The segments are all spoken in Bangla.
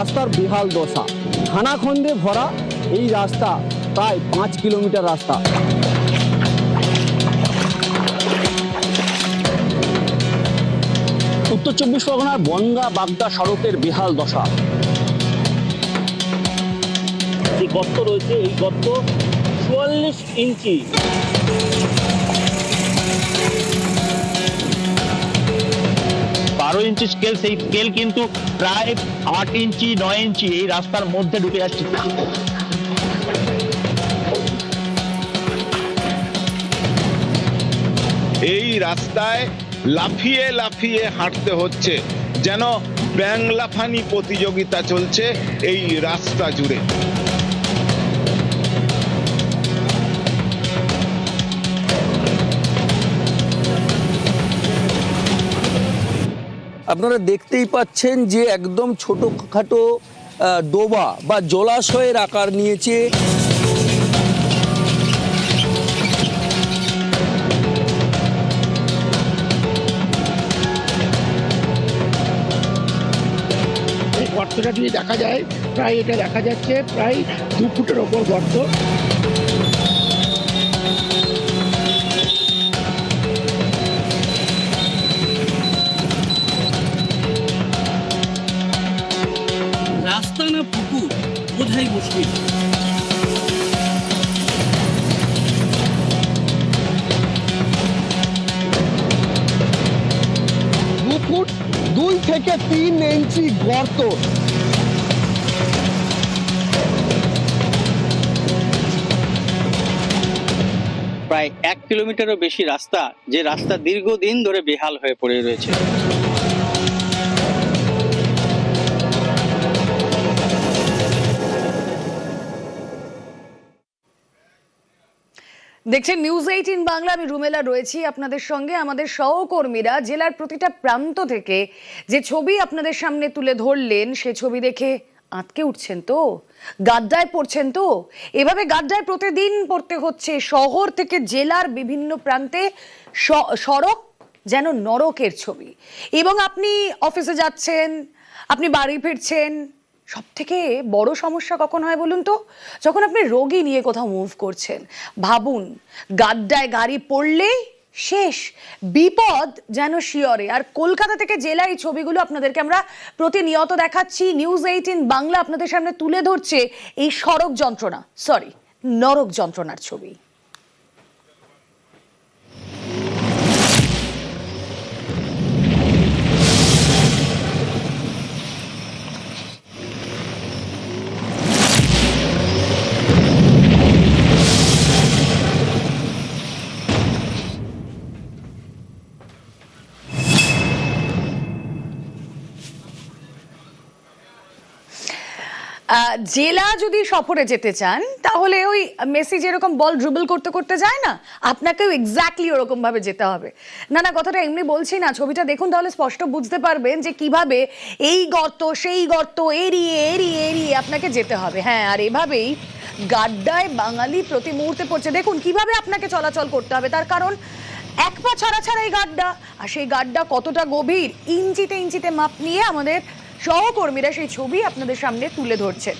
রাস্তার বেহাল দশা, খানাখন্দে ভরা এই রাস্তা, প্রায় 5 কিলোমিটার রাস্তা। উত্তর 24 পরগনার বনগাঁ বাগদা সড়কের বেহাল দশা। যে গর্ত রয়েছে, এই গর্ত 44 ইঞ্চি। 12 ইঞ্চি স্কেল, সেই স্কেল কিন্তু প্রায় 8 ইঞ্চি 9 ইঞ্চি এই রাস্তার মধ্যে ঢুকে যাচ্ছে। এই রাস্তায় লাফিয়ে লাফিয়ে হাঁটতে হচ্ছে, যেন ব্যাং লাফানি প্রতিযোগিতা চলছে এই রাস্তা জুড়ে। আপনারা দেখতেই পাচ্ছেন যে একদম ছোটখাটো ডোবা বা জলাশয়ের আকার নিয়েছে। এই গর্তটা যদি দেখা যায়, প্রায় এটা দেখা যাচ্ছে প্রায় 2 ফুটের ওপর গর্ত। রাস্তা না পুকুর বোঝাই মুশকিল। 2 ফুট 2 থেকে 3 ইঞ্চি গর্ত। প্রায় 1 কিলোমিটারও বেশি রাস্তা, যে রাস্তা দীর্ঘদিন ধরে বেহাল হয়ে পড়ে রয়েছে। দেখছেন নিউজ 18 বাংলা। আমি রুমেলা রয়েছি আপনাদের সঙ্গে। আমাদের সহকর্মীরা জেলার প্রতিটা প্রান্ত থেকে যে ছবি আপনাদের সামনে তুলে ধরলেন, সে ছবি দেখে আটকে উঠছেন তো, গাড্ডায় পড়ছেন তো। এভাবে গাড্ডায় প্রতিদিন পড়তে হচ্ছে শহর থেকে জেলার বিভিন্ন প্রান্তে। সড়ক যেন নরকের ছবি। এবং আপনি অফিসে যাচ্ছেন, আপনি বাড়ি ফিরছেন, সব থেকে বড় সমস্যা কখন হয় বলুন তো? যখন আপনি রোগী নিয়ে কোথাও মুভ করছেন। ভাবুন, গাড্ডায় গাড়ি পড়লেই শেষ, বিপদ যেন শিয়রে। আর কলকাতা থেকে জেলা এই ছবিগুলো আপনাদেরকে আমরা প্রতিনিয়ত দেখাচ্ছি। নিউজ 18 বাংলা আপনাদের সামনে তুলে ধরছে এই সড়ক যন্ত্রণা, নরক যন্ত্রণার ছবি। জেলা যদি সফরে যেতে চান, তাহলে ওই মেসি যেরকম বল ড্রিবল করতে করতে যায় না, আপনাকেও এক্স্যাক্টলি ওরকম ভাবে যেতে হবে। না কথাটা এমনি বলছি না, ছবিটা দেখুন তাহলে স্পষ্ট বুঝতে পারবেন যে কিভাবে এই গর্ত সেই গর্ত এড়িয়ে এড়িয়ে এড়িয়ে আপনাকে যেতে হবে। হ্যাঁ, আর এভাবেই গাড্ডায় বাঙালি প্রতি মুহূর্তে পড়ছে। দেখুন কিভাবে আপনাকে চলাচল করতে হবে, তার কারণ এক পা ছাড়া ছাড়া এই গাড্ডা। আর সেই গাড্ডা কতটা গভীর, ইঞ্চিতে ইঞ্চিতে মাপ নিয়ে আমাদের সহকর্মীরা সেই ছবি আপনাদের সামনে তুলে ধরছেন।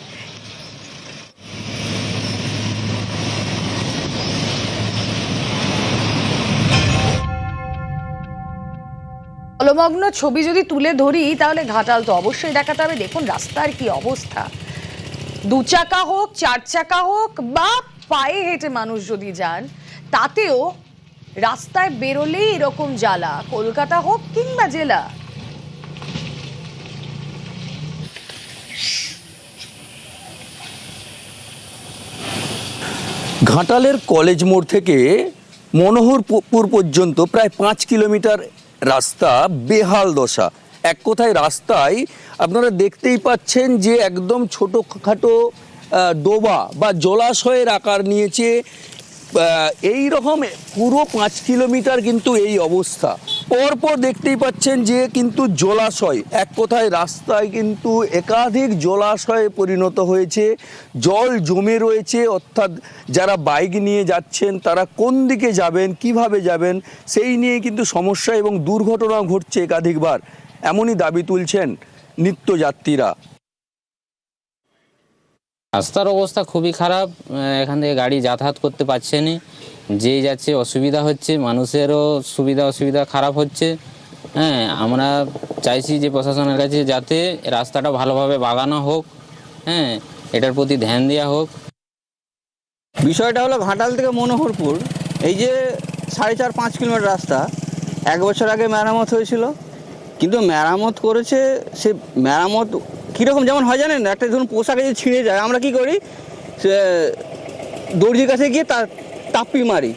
জলমগ্ন ছবি যদি তুলে ধরি, তাহলে ঘাটাল তো অবশ্যই দেখাতে হবে। দেখুন রাস্তার কি অবস্থা। 2 চাকা হোক, 4 চাকা হোক, বা পায়ে হেঁটে মানুষ যদি যান, তাতেও রাস্তায় বেরোলেই এরকম জ্বালা, কলকাতা হোক কিংবা জেলা। ঘাটালের কলেজ মোড় থেকে মনোহরপুর পর্যন্ত প্রায় 5 কিলোমিটার রাস্তা বেহাল দশা। এক কথায় রাস্তায় আপনারা দেখতেই পাচ্ছেন যে একদম ছোটখাটো ডোবা বা জলাশয়ের আকার নিয়েছে। এই রকম পুরো 5 কিলোমিটার কিন্তু এই অবস্থা। পরপর দেখতেই পাচ্ছেন যে কিন্তু জলাশয়, এক কথায় রাস্তায় কিন্তু একাধিক জলাশয়ে পরিণত হয়েছে, জল জমে রয়েছে। অর্থাৎ যারা বাইক নিয়ে যাচ্ছেন তারা কোন দিকে যাবেন, কিভাবে যাবেন, সেই নিয়ে কিন্তু সমস্যা এবং দুর্ঘটনা ঘটছে একাধিকবার, এমনই দাবি তুলছেন নিত্যযাত্রীরা। রাস্তার অবস্থা খুবই খারাপ, এখান থেকে গাড়ি যাতায়াত করতে পারছে না, যে যাচ্ছে অসুবিধা হচ্ছে, মানুষেরও সুবিধা অসুবিধা খারাপ হচ্ছে। হ্যাঁ, আমরা চাইছি যে প্রশাসনের কাছে যাতে রাস্তাটা ভালোভাবে বাগানো হোক, হ্যাঁ, এটার প্রতি ধ্যান দেওয়া হোক। বিষয়টা হলো ঘাটাল থেকে মনোহরপুর, এই যে 4.5-5 কিলোমিটার রাস্তা 1 বছর আগে মেরামত হয়েছিল, কিন্তু মেরামত করেছে সে মেরামত কীরকম যেমন হয় জানেন, একটা ধরুন পোশাকে যদি ছিঁড়ে যায় আমরা কি করি, সে দর্জির কাছে গিয়ে তার টাপ্পি মারি,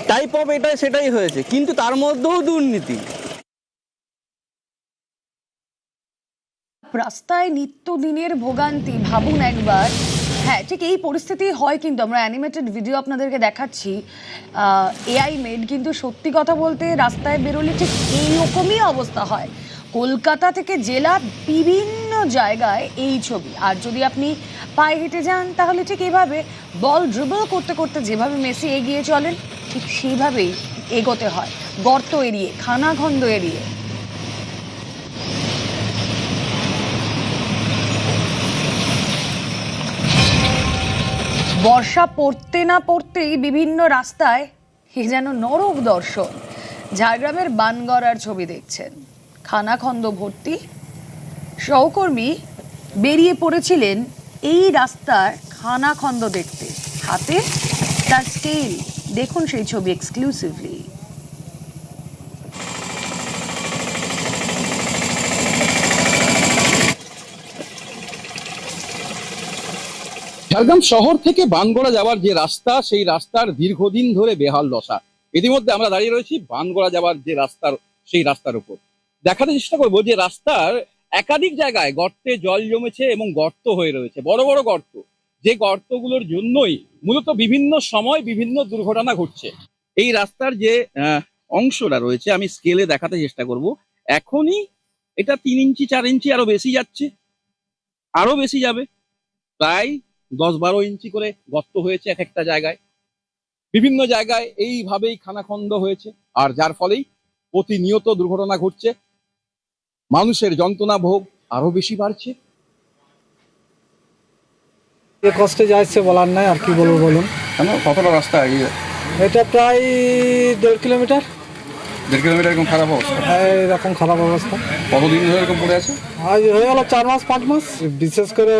টাইপ অফ এটাই সেটাই হয়েছে, কিন্তু তার মধ্যেও দুর্নীতি। রাস্তায় নিত্যদিনের ভোগান্তি ভাবুন একবার। হ্যাঁ, ঠিক এই পরিস্থিতি হয়, কিন্তু আমরা অ্যানিমেটেড ভিডিও আপনাদেরকে দেখাচ্ছি এআই মেড, কিন্তু সত্যি কথা বলতে রাস্তায় বেরোলে ঠিক এইরকমই অবস্থা হয়। কলকাতা থেকে জেলার বিভিন্ন জায়গায় এই ছবি। আর যদি আপনি পায়ে হেঁটে যান তাহলে ঠিক এইভাবে বল ড্রিবল করতে করতে যেভাবে মেসি এগিয়ে চলেন ঠিক সেইভাবেই এগোতে হয়, গর্ত এড়িয়ে, খানাখন্দ এড়িয়ে। বর্ষা পড়তে না পড়তেই বিভিন্ন রাস্তায় এ যেন নরক দর্শন। ঝাড়গ্রামের বানগড়ার ছবি দেখছেন, খানাখন্দ ভর্তি। সহকর্মী বেরিয়ে পড়েছিলেন এই রাস্তার খানাখন্দ দেখতে, হাতে তার স্কেল। দেখুন সেই ছবি এক্সক্লুসিভলি। ঝাড়গ্রাম শহর থেকে বানগড়া যাওয়ার যে রাস্তা, সেই রাস্তার দীর্ঘদিন ধরে বেহাল দশা। ইতিমধ্যে আমরা দাঁড়িয়ে রয়েছি বানগড়া যাওয়ার যে রাস্তার, সেই রাস্তার উপর। দেখাতে চেষ্টা করবো যে রাস্তার একাধিক জায়গায় গর্তে জল জমেছে এবং গর্ত হয়ে রয়েছে, বড় বড় গর্ত, যে গর্তগুলোর জন্যই মূলত বিভিন্ন সময় বিভিন্ন দুর্ঘটনা ঘটছে। এই রাস্তার যে অংশটা রয়েছে, আমি স্কেলে দেখাতে চেষ্টা করব। এখনই এটা 3 ইঞ্চি 4 ইঞ্চি আরো বেশি যাচ্ছে, আরো বেশি যাবে, প্রায় 10-12 ইঞ্চি করে গর্ত হয়েছে এক একটা জায়গায়। বিভিন্ন জায়গায় এইভাবেই খানাখন্দ হয়েছে, আর যার ফলেই প্রতিনিয়ত দুর্ঘটনা ঘটছে, মানুষের যন্ত্রণা ভোগ আরো বেশি বাড়ছে। যে কষ্টে যাচ্ছে বলার নাই, আর কি বলবো বলুন। কতটা রাস্তা এটা প্রায় 1.5 কিলোমিটার। 1.5 কিলোমিটার এরকম খারাপ অবস্থা? হ্যাঁ, এরকম খারাপ অবস্থা। কতদিন ধরে এরকম পড়ে আছে? আজ হয়ে গেল 4-5 মাস। বিশেষ করে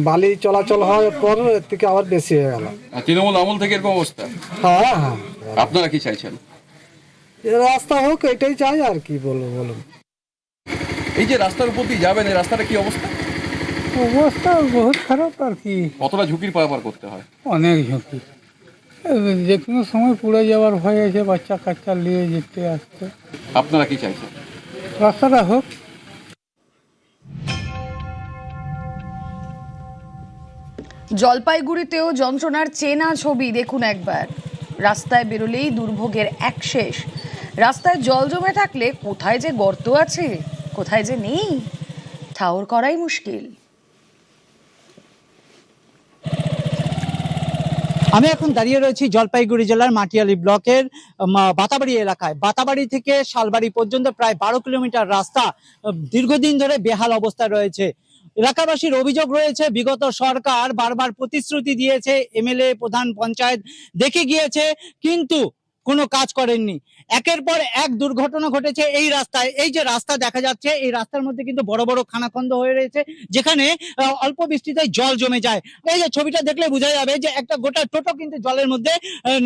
বালি চলাচল হওয়ার পর এর থেকে আবার বেশি হয়ে গেল। তৃণমূল আমল থেকে এরকম অবস্থা? হ্যাঁ হ্যাঁ। আপনারা কি চাইছেন? রাস্তা হোক, এটাই চাই, আর কি বলবো বলুন। এই যে রাস্তার উপর দিয়ে যাবেন, এই রাস্তাটা কি অবস্থা? অবস্থা বহুত খারাপ, আর কি। কতটা ঝুঁকির পারাপার করতে হয়? অনেক ঝুঁকি, যে কোনো সময় পুড়ে যাওয়ার ভয় আছে, বাচ্চা কাচ্চা নিয়ে যেতে আসতে। আপনারা কি চাইছেন? রাস্তাটা হোক। জলপাইগুড়িতেও যন্ত্রণার চেনা ছবি দেখুন একবার। রাস্তায় বেরোলেই দুর্ভোগের এক শেষ। রাস্তায় জল জমে থাকলে কোথায় যে গর্ত আছে, কোথায় যে নেই, ঠাউর করাই মুশকিল। আমি এখন দাঁড়িয়ে রয়েছি জলপাইগুড়ি জেলার মাটিয়ালি ব্লকের বাতাবাড়ি এলাকায়। বাতাবাড়ি থেকে শালবাড়ি পর্যন্ত প্রায় 12 কিলোমিটার রাস্তা দীর্ঘদিন ধরে বেহাল অবস্থায় রয়েছে। এলাকাবাসীর অভিযোগ রয়েছে, বিগত সরকার বারবার প্রতিশ্রুতি দিয়েছে, এমএলএ, প্রধান পঞ্চায়েত দেখে গিয়েছে, কিন্তু কোনো কাজ করেননি। একের পর এক দুর্ঘটনা ঘটেছে এই রাস্তায়। এই যে রাস্তা দেখা যাচ্ছে, এই রাস্তার মধ্যে কিন্তু বড় বড় খানাখন্দ হয়ে রয়েছে, যেখানে অল্প বৃষ্টিতে জল জমে যায়। এই যে ছবিটা দেখলে বোঝা যাবে যে একটা গোটা টোটো কিন্তু জলের মধ্যে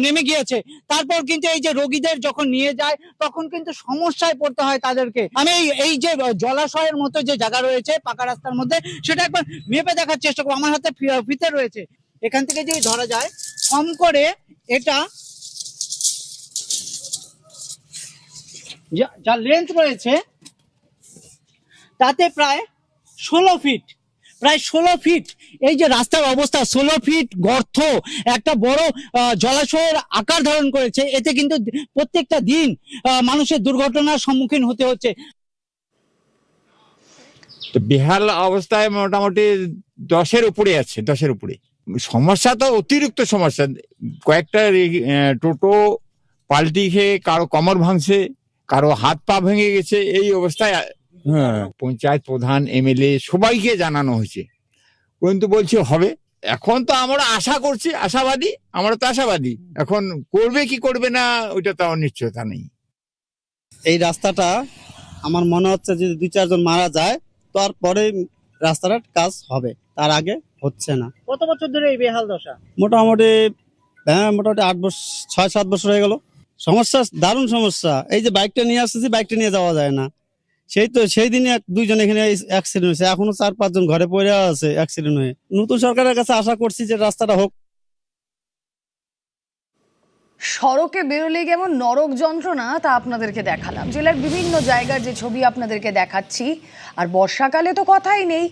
নেমে গিয়েছে। তারপর কিন্তু এই যে রোগীদের যখন নিয়ে যায় তখন কিন্তু সমস্যায় পড়তে হয় তাদেরকে। আমি এই যে জলাশয়ের মতো যে জায়গা রয়েছে পাকা রাস্তার মধ্যে, সেটা একবার মেপে দেখার চেষ্টা করবো। আমার হাতে ফিতে রয়েছে, এখান থেকে যদি ধরা যায় কম করে, এটা যা লেন্থ রয়েছে তাতে প্রায় 16 ফিট, প্রায় 16 ফিট। এই যে রাস্তার অবস্থা, 16 ফিট গর্ত একটা বড় জলাশয়ের আকার ধারণ করেছে। এতে কিন্তু প্রত্যেকটা দিন মানুষের দুর্ঘটনার সম্মুখীন হতে হচ্ছে। তো বেহাল অবস্থায় মোটামুটি 10-এর উপরে আছে, 10-এর উপরে। সমস্যা তো অতিরিক্ত সমস্যা, কয়েকটা টোটো পাল্টি খেয়ে কারো কোমর ভাঙছে, কারো হাত পা ভেঙে গেছে। এই অবস্থায় পঞ্চায়েত প্রধান, এমএলএ সবাইকে জানানো হয়েছে, কিন্তু বলছি হবে। এখন তো আমরা আশা করছি, আশাবাদী, আমরা তো আশাবাদী। এখন করবে কি করবে না ওইটা তো অনিশ্চয়তা নেই। এই রাস্তাটা আমার মনে হচ্ছে যদি 2-4 জন মারা যায় তারপরে রাস্তাটার কাজ হবে, তার আগে হচ্ছে না। কত বছর ধরে এই বেহাল দশা? মোটামুটি 8 বছর 6-7 বছর হয়ে গেল। সমস্যা, দারুণ সমস্যা। এই যে বাইকটা নিয়ে আসতেছি, বাইকটা নিয়ে যাওয়া যায় না। সেই দিনে 2 জন এখানে অ্যাক্সিডেন্ট হয়েছে, এখনো 4-5 জন ঘরে পড়ে আছে অ্যাক্সিডেন্ট হয়ে। নতুন সরকারের কাছে আশা করছি যে রাস্তাটা হোক। সড়কে বেরোলে কেমন নরক যন্ত্রণা তা আপনাদেরকে দেখালাম। জেলার বিভিন্ন জায়গার যে ছবি আপনাদেরকে দেখাচ্ছি, আর বর্ষাকালে তো কথাই নেই,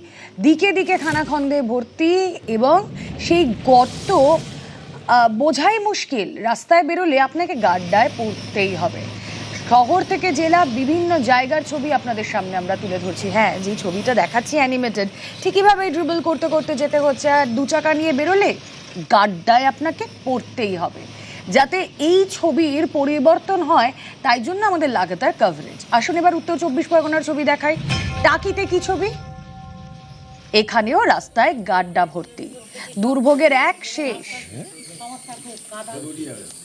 দিকে দিকে খানাখন্দে ভর্তি, এবং সেই গর্ত বোঝাই মুশকিল। রাস্তায় বেরোলে আপনাকে গাড্ডায় পড়তেই হবে। শহর থেকে জেলা বিভিন্ন জায়গার ছবি আপনাদের সামনে আমরা তুলে ধরছি। হ্যাঁ, যে ছবিটা দেখাচ্ছি অ্যানিমেটেড, ঠিক এভাবে ড্রিবল করতে করতে যেতে হচ্ছে, আর 2 চাকা নিয়ে বেরোলে গাড্ডায় আপনাকে পড়তেই হবে। যাতে এই ছবির পরিবর্তন হয়, তাই জন্য আমাদের লাগাতার কভারেজ। আসুন এবার উত্তর 24 পরগনার ছবি দেখাই। টাকিতে কি ছবি? এখানেও রাস্তায় গাড্ডা ভর্তি, দুর্ভোগের এক শেষ।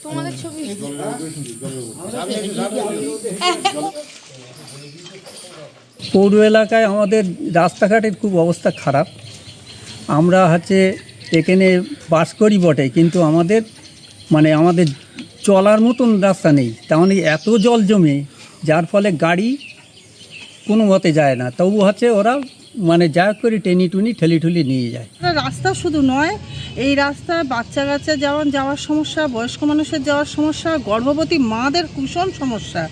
তোমাদের ছবি পৌর এলাকায় আমাদের রাস্তাঘাটের খুব অবস্থা খারাপ। আমরা এখানে বাস করি বটে, কিন্তু আমাদের চলার মতন রাস্তা নেই। তার মানে এত জল জমে, যার ফলে গাড়ি কোনো মতে যায় না। তবু ওরা যা করে টেনি টুনি ঠেলি ঠুলি নিয়ে যায়। রাস্তা শুধু নয়, এই রাস্তায় বাচ্চা কাচ্চা যাওয়ার সমস্যা, বয়স্ক মানুষের যাওয়ার সমস্যা, গর্ভবতী মাদের ভীষণ সমস্যা।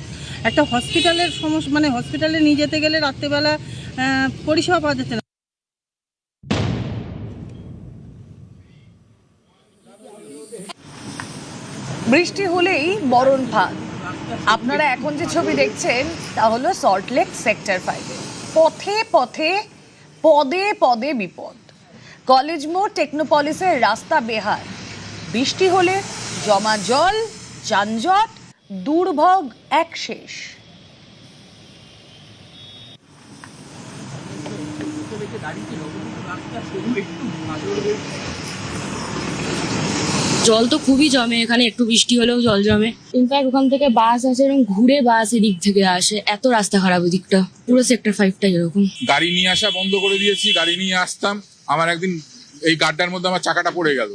একটা হসপিটালের সমস্যা, হসপিটালে নিয়ে যেতে গেলে রাত্রেবেলা পরিষেবা পাওয়া যাচ্ছে না। বৃষ্টি হলেই মরণ ফাঁদ। আপনারা এখন যে ছবি দেখছেন তা হলো সল্টলেক সেক্টর 5। পথে পথে, পদে পদে বিপদ। কলেজ মোড় টেকনোপলিসের রাস্তা বেহাল। বৃষ্টি হলে জমা জল, যানজট, দুর্ভোগ এক শেষ। জল তো খুবই জমে এখানে, একটু বৃষ্টি হলেও জল জমে। ইনফ্যাক্ট ওখান থেকে বাস আসে এবং ঘুরে বাস এদিক থেকে আসে, এত রাস্তা খারাপ ওদিকটা। পুরো সেক্টর 5টা এরকম। গাড়ি নিয়ে আসা বন্ধ করে দিয়েছি। গাড়ি নিয়ে আসতাম, আমার একদিন এই গাড্ডার মধ্যে আমার চাকাটা পড়ে গেল,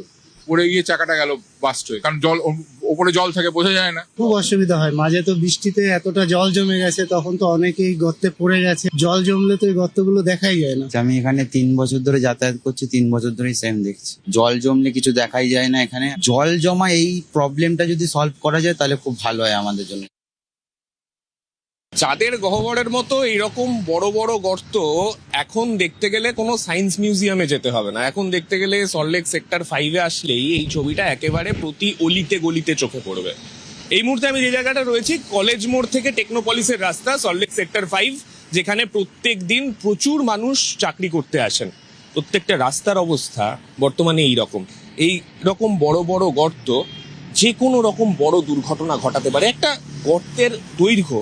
পড়ে গিয়ে চাকাটা গেল বাস্ট হয়ে, কারণ জল ওপরে জল থাকে, বোঝা যায় না। খুব অসুবিধা হয়। মাঝে তো বৃষ্টিতে এতটা জল জমে গেছে, তখন তো অনেকেই গর্তে পড়ে গেছে। জল জমলে তো এই গর্তগুলো দেখাই যায় না। আমি এখানে 3 বছর ধরে যাতায়াত করছি, 3 বছর ধরেই সেম দেখছি। জল জমলে কিছু দেখাই যায় না এখানে। জল জমা এই প্রবলেমটা যদি সলভ করা যায় তাহলে খুব ভালো হয় আমাদের জন্য। চাঁদের গহ্বরের মতো এইরকম বড় বড় গর্ত এখন দেখতে গেলে কোনো সায়েন্স মিউজিয়ামে যেতে হবে না। এখন দেখতে গেলে সল্টলেক সেক্টর 5-এ আসলেই এই ছবিটা একেবারে প্রতি অলিতে গলিতে চোখে পড়বে। এই মুহূর্তে আমি যে জায়গাটা রয়েছি, কলেজ মোড় থেকে টেকনোপলিসের রাস্তা, সল্টলেক সেক্টর 5, যেখানে প্রত্যেক দিন প্রচুর মানুষ চাকরি করতে আসেন। প্রত্যেকটা রাস্তার অবস্থা বর্তমানে এই রকম বড় বড় গর্ত যে কোনো রকম বড় দুর্ঘটনা ঘটাতে পারে। একটা গর্তের দৈর্ঘ্য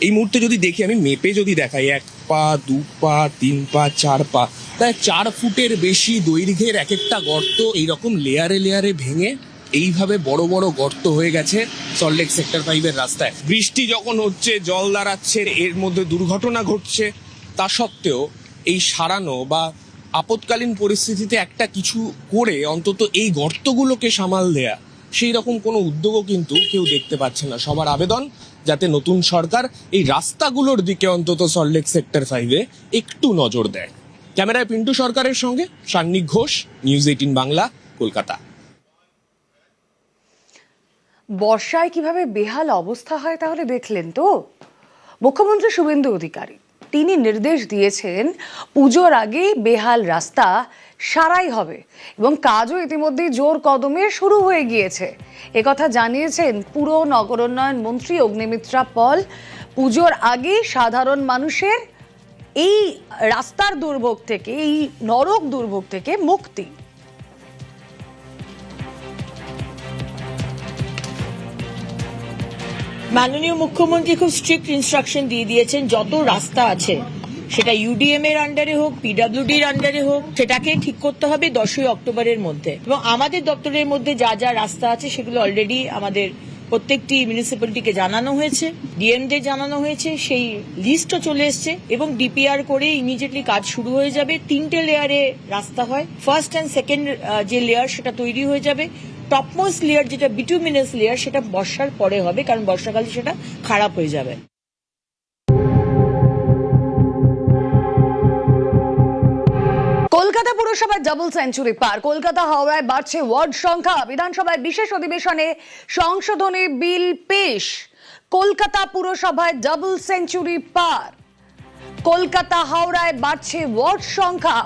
এই মুহূর্তে যদি দেখি, আমি মেপে যদি দেখাই, 1 পা 2 পা 3 পা 4 পা, প্রায় 4 ফুটের বেশি দৈর্ঘ্যের এক একটা গর্ত এইরকম লেয়ারে লেয়ারে ভেঙে এইভাবে বড় বড় গর্ত হয়ে গেছে সল্টলেক সেক্টর 5-এর রাস্তায়। বৃষ্টি যখন হচ্ছে, জল দাঁড়াচ্ছে, এর মধ্যে দুর্ঘটনা ঘটছে, তা সত্ত্বেও এই সারানো বা আপৎকালীন পরিস্থিতিতে একটা কিছু করে অন্তত এই গর্তগুলোকে সামাল দেয়া, সেই রকম কোনো উদ্যোগও কিন্তু কেউ দেখতে পাচ্ছে না। সবার আবেদন যাতে নতুন সরকার এই রাস্তাগুলোর দিকে অন্তত সল্টলেক সেক্টর 5-এ একটু নজর দেয়। ক্যামেরায় পিন্টু সরকারের সঙ্গে সান্নিক ঘোষ, নিউজ 18 বাংলা, কলকাতা। বর্ষায় কিভাবে বেহাল অবস্থা হয় তাহলে দেখলেন তো। মুখ্যমন্ত্রী শুভেন্দু অধিকারী তিনি নির্দেশ দিয়েছেন পুজোর আগেই বেহাল রাস্তা সারাই হবে, এবং কাজও ইতিমধ্যেই জোর কদমে শুরু হয়ে গিয়েছে। একথা জানিয়েছেন পুর নগরোন্নয়ন মন্ত্রী অগ্নিমিত্রা পল। পুজোর আগে সাধারণ মানুষের এই রাস্তার দুর্ভোগ থেকে, এই নরক দুর্ভোগ থেকে মুক্তি। মাননীয় মুখ্যমন্ত্রী খুব স্ট্রিক্ট ইনস্ট্রাকশন দিয়ে দিয়েছেন, যত রাস্তা আছে সেটা ইউডিএম এর আন্ডারে হোক, পিডব্লিউডির আন্ডারে হোক, সেটাকে ঠিক করতে হবে 10ই অক্টোবরের মধ্যে। এবং আমাদের দপ্তরের মধ্যে যা যা রাস্তা আছে সেগুলো অলরেডি আমাদের প্রত্যেকটি মিউনিসিপ্যালিটিকে জানানো হয়েছে, ডিএমদের জানানো হয়েছে, সেই লিস্টও চলে এসছে এবং ডিপিআর করে ইমিডিয়েটলি কাজ শুরু হয়ে যাবে। 3টে লেয়ারে রাস্তা হয়, ফার্স্ট অ্যান্ড সেকেন্ড যে লেয়ার সেটা তৈরি হয়ে যাবে। টপমোস্ট লেয়ার যেটা বিটুমিনাস লেয়ার সেটা বর্ষার পরে হবে, কারণ বর্ষাকালে সেটা খারাপ হয়ে যাবে। কলকাতা পুরসভার ডাবল সেঞ্চুরি পার, কলকাতা হাওড়ায় বাড়ছে ওয়ার্ড সংখ্যা, বিধানসভায় বিশেষ অধিবেশনে সংশোধনী বিল পেশ। কলকাতা পুরসভায় ডাবল সেঞ্চুরি পার, কলকাতা হাওড়ায় বাড়ছে ওয়ার্ড সংখ্যা,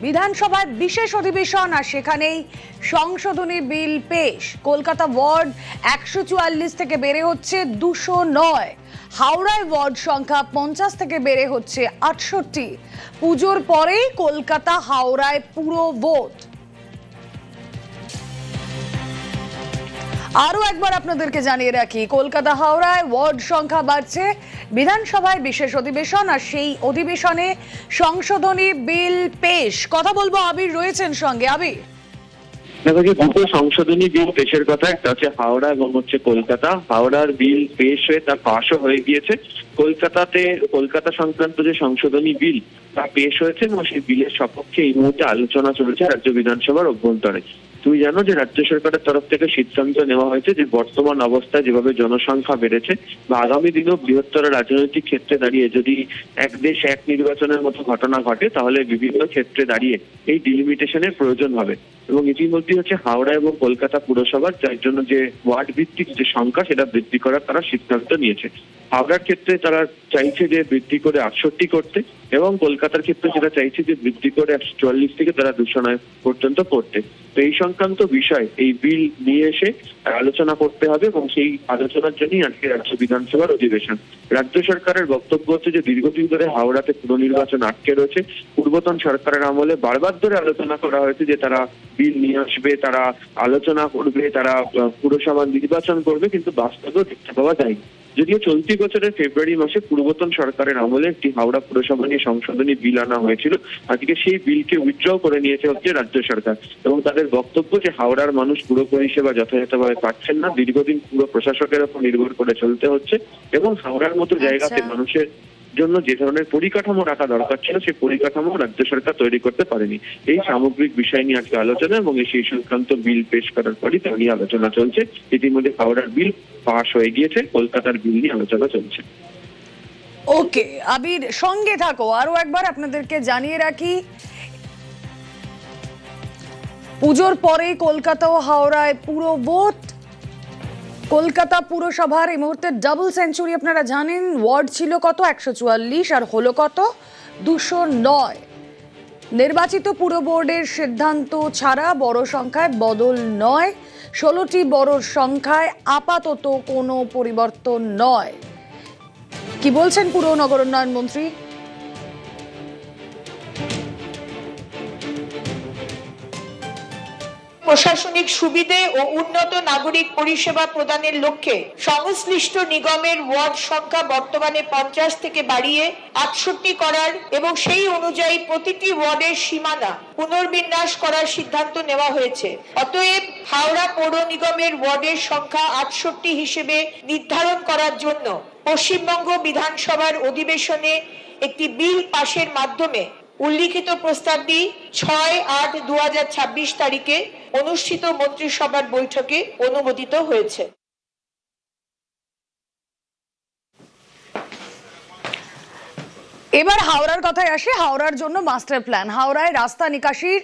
বিধানসভায় বিশেষ অধিবেশন আর সেখানেই সংশোধনী বিল পেশ। কলকাতা ওয়ার্ড 144 থেকে বেড়ে হচ্ছে 209, হাওড়ায় ওয়ার্ড সংখ্যা 50 থেকে বেড়ে হচ্ছে 68। পুজোর পরেই কলকাতা হাওড়ায় পুরো ভোট। আরো একবার আপনাদেরকে জানিয়ে রাখি, কলকাতা হাওড়ায় ওয়ার্ড সংখ্যা বাড়ছে, বিধানসভায় বিশেষ অধিবেশন আর সেই অধিবেশনে সংশোধনী বিল পেশ। কথা বলবো, আবির রয়েছেন সঙ্গে। আবির, দেখো যে দুটো সংশোধনী বিল পেশের কথা, একটা হচ্ছে হাওড়া এবং হচ্ছে কলকাতা। হাওড়ার বিল পেশ হয়ে তা পাশও হয়ে গিয়েছে। কলকাতা সংক্রান্ত যে সংশোধনী বিল তা পেশ হয়েছে এবং সেই বিলের সপক্ষে এই মুহূর্তে আলোচনা চলছে রাজ্য বিধানসভার অভ্যন্তরে। তুমি জানো যে রাজ্য সরকারের তরফ থেকে সিদ্ধান্ত নেওয়া হয়েছে যে বর্তমান অবস্থায় যেভাবে জনসংখ্যা বেড়েছে বা আগামী দিনেও বৃহত্তর রাজনৈতিক ক্ষেত্রে দাঁড়িয়ে যদি এক দেশ এক নির্বাচনের মতো ঘটনা ঘটে তাহলে বিভিন্ন ক্ষেত্রে দাঁড়িয়ে এই ডিলিমিটেশনের প্রয়োজন হবে। এবং ইতিমধ্যে হচ্ছে হাওড়া এবং কলকাতা পুরসভার যার জন্য যে ওয়ার্ড ভিত্তিক যে সংখ্যা সেটা বৃদ্ধি করার তারা সিদ্ধান্ত নিয়েছে। হাওড়ার ক্ষেত্রে তারা চাইছে যে বৃদ্ধি করে 68 করতে এবং কলকাতার ক্ষেত্রে যেটা চাইছে যে বৃদ্ধি করে 144 থেকে তারা 209 পর্যন্ত করতে। তো এই সংক্রান্ত বিষয় এই বিল নিয়ে এসে আলোচনা করতে হবে এবং সেই আলোচনার জন্যই আজকে রাজ্য বিধানসভার অধিবেশন। রাজ্য সরকারের বক্তব্য হচ্ছে যে দীর্ঘদিন ধরে হাওড়াতে পুনর্নির্বাচন আটকে রয়েছে। পূর্বতন সরকারের আমলে বারবার ধরে আলোচনা করা হয়েছে যে তারা বিল নিয়ে আসবে, তারা আলোচনা করবে, তারা পুরসভা নির্বাচন করবে, কিন্তু বাস্তবেও দেখতে পাওয়া যায়নি। যদিও চলতি বছরের ফেব্রুয়ারি মাসে পূর্বতন সরকারের আমলে একটি হাওড়া পুরসভা নিয়ে সংশোধনী বিল আনা হয়েছিল, আজকে সেই বিলকে উইথড্র করে নিয়েছে হচ্ছে রাজ্য সরকার। এবং তাদের বক্তব্য যে হাওড়ার মানুষ পুরো পরিষেবা যথাযথভাবে পাচ্ছেন না, দীর্ঘদিন পুরো প্রশাসকের উপর নির্ভর করে চলতে হচ্ছে এবং হাওড়ার মতো জায়গাতে মানুষের জন্য যে ধরনের পরিকাঠামো রাখা দরকার ছিল সেই পরিকাঠামো রাজ্য সরকার তৈরি করতে পারেনি। এই সামগ্রিক বিষয় নিয়ে আজকে আলোচনা এবং সেই সংক্রান্ত বিল পেশ করার পরই তা নিয়ে আলোচনা চলছে। ইতিমধ্যে হাওড়ার বিল পাশ হয়ে গিয়েছে, কলকাতার বিল নিয়ে আলোচনা চলছে। ওকে আবির, সঙ্গে থাকো। আরো একবার আপনাদেরকে জানিয়ে রাখি, পুজোর পরেই কলকাতা ও হাওড়ায় পুরো ভোট। কলকাতা পুরসভার এই মুহূর্তে ডাবল সেঞ্চুরি, আপনারা জানেন ওয়ার্ড ছিল কত 144 আর হলো কত 209। নির্বাচিত পুর বোর্ডের সিদ্ধান্ত ছাড়া বড় সংখ্যায় বদল নয়, 16টি বড় সংখ্যায় আপাতত কোনো পরিবর্তন নয়। কি বলছেন পুর নগর উন্নয়ন মন্ত্রী? প্রশাসনিক সুবিধে ও উন্নত নাগরিক পরিষেবা প্রদানের লক্ষ্যে সংশ্লিষ্ট নিগমের ওয়ার্ড সংখ্যা বর্তমানে 50 থেকে বাড়িয়ে 68 করার এবং সেই অনুযায়ী প্রতিটি ওয়ার্ডের সীমানা পুনর্বিন্যাস করার সিদ্ধান্ত নেওয়া হয়েছে। অতএব হাওড়া পৌর নিগমের ওয়ার্ডের সংখ্যা 68 হিসেবে নির্ধারণ করার জন্য পশ্চিমবঙ্গ বিধানসভার অধিবেশনে একটি বিল পাশের মাধ্যমে উল্লিখিত প্রস্তাবটি 6/8/2026 তারিখে অনুষ্ঠিত মন্ত্রিসভার বৈঠকে অনুমোদিত হয়েছে। এবার হাওড়ার কথায় আসে। হাওড়ার জন্য মাস্টার প্ল্যান। হাওড়ায় রাস্তা নিকাশির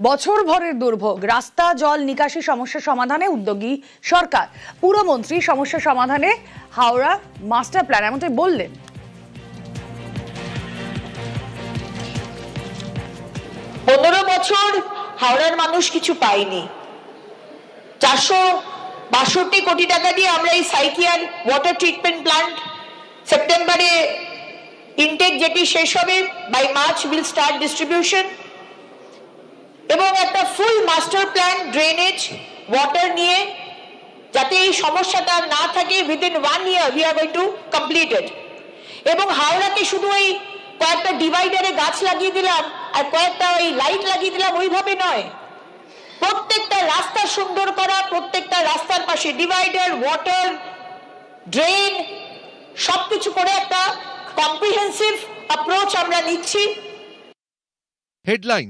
বছর ভরের দুর্ভোগ, রাস্তা জল নিকাশি সমস্যা সমাধানে উদ্যোগী সরকার। পুরমন্ত্রী সমস্যা সমাধানে হাওড়া মাস্টার প্ল্যান, এমনটাই বললেন। 15 বছর হাওড়ার মানুষ কিছু পায়নি। 462 কোটি টাকা দিয়ে আমরা এই সাইকিয়ার ওয়াটার ট্রিটমেন্ট প্ল্যান্ট সেপ্টেম্বরে ইনটেক যেটি শেষ হবে, by March will start distribution, এবং একটা full master plan drainage water নিয়ে যাতে এই সমস্যাটা না থাকে, within 1 year we are going to complete it। এবং হাওড়াকে শুধু এই কয়েকটা ডিভাইডারে গাছ লাগিয়ে দিলাম আর কয়েকটা ওই লাইট লাগিয়ে দিলাম, ওইভাবে নয়। প্রত্যেকটা রাস্তা সুন্দর করা, প্রত্যেকটা রাস্তার পাশে ডিভাইডার, ওয়াটার, ড্রেন সবকিছু করে একটা কম্প্রিহেন্সিভ অ্যাপ্রোচ আমরা নিচ্ছি। হেডলাইন।